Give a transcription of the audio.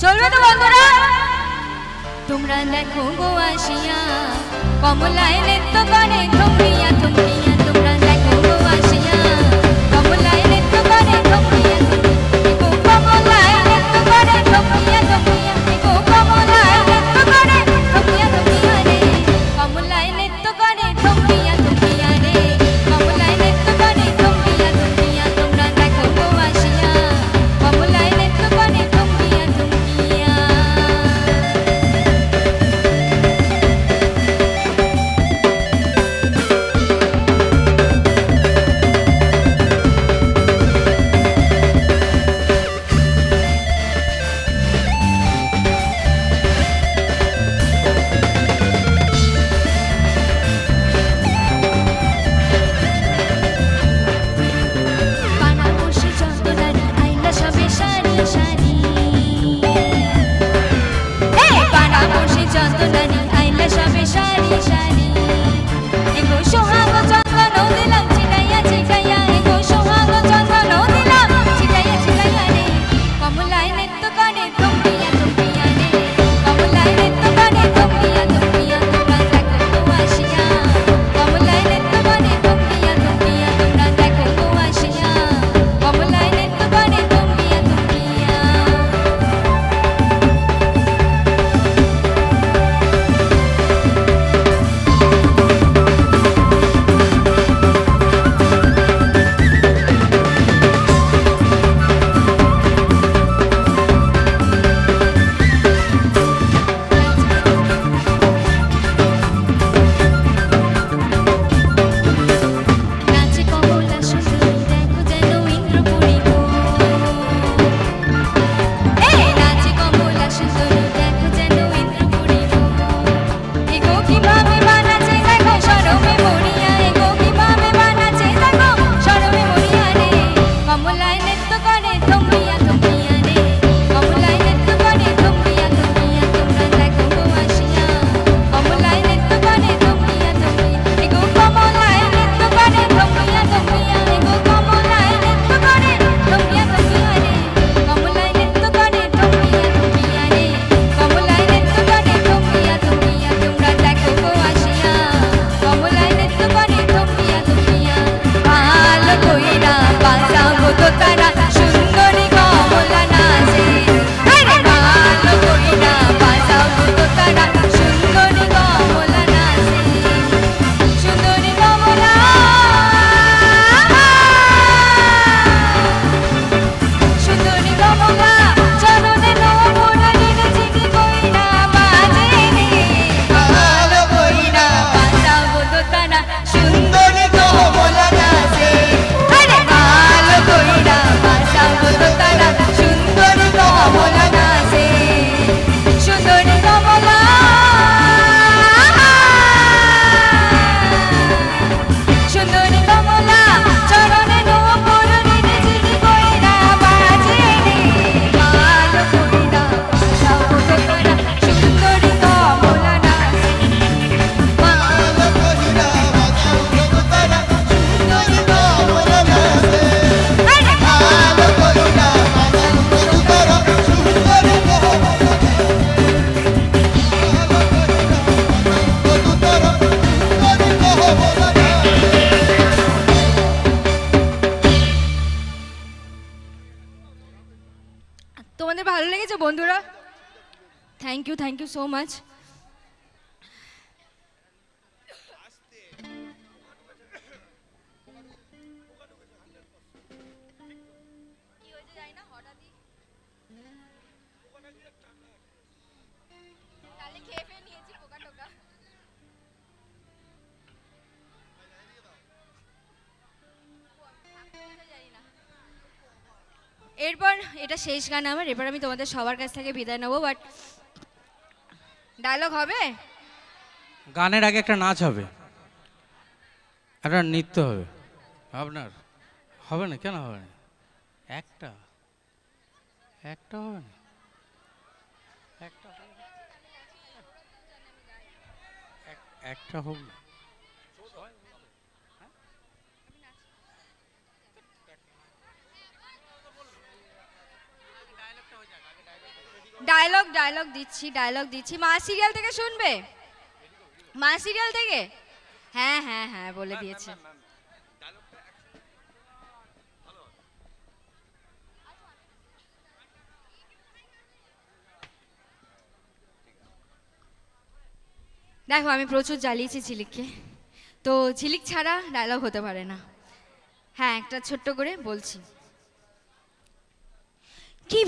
চলবে তো বন্ধুরা? তোমরা দেখো গো আসিয়া কমলায় নৃত্য করে থমকিয়া থমকিয়া। তোমরা দেখো গো আসিয়া কমলায় নৃত্য করে থমকিয়া থমকিয়া। কমলায় নৃত্য করে থমকিয়া থমকিয়া। কমলায় নৃত্য করে থমকিয়া থমকিয়া রে। কমলায় নৃত্য করে থমকিয়া থমকিয়া রে। কমলায় নৃত্য করে থমকিয়া থমকিয়া। তোমরা দেখো গো আসিয়া কমলায় নৃত্য করে থমকিয়া থমকিয়া। তোমাদের ভালো লেগেছে বন্ধুরা? Thank you so much. এরপর এটা শেষ গান আমার, এরপর আমি তোমাদের সবার কাছ থেকে বিদায় নেবো। বাট ডায়লগ হবে, গানের আগে একটা নাচ হবে, একটা নৃত্য হবে। আপনার হবে না? কেন হবে না? একটা একটা হবে না? একটা হোক না। ডায়লগ ডায়লগ দিচ্ছি, ডায়লগ দিচ্ছি। মা সিরিয়াল থেকে শুনবে? মা সিরিয়াল থেকে? হ্যাঁ হ্যাঁ হ্যাঁ বলে দিয়েছে। দেখো আমি প্রচুর জ্বালিয়েছি ঝিলিককে, তো ঝিলিক ছাড়া ডায়লগ হতে পারে না। হ্যাঁ একটা ছোট্ট করে বলছি। কি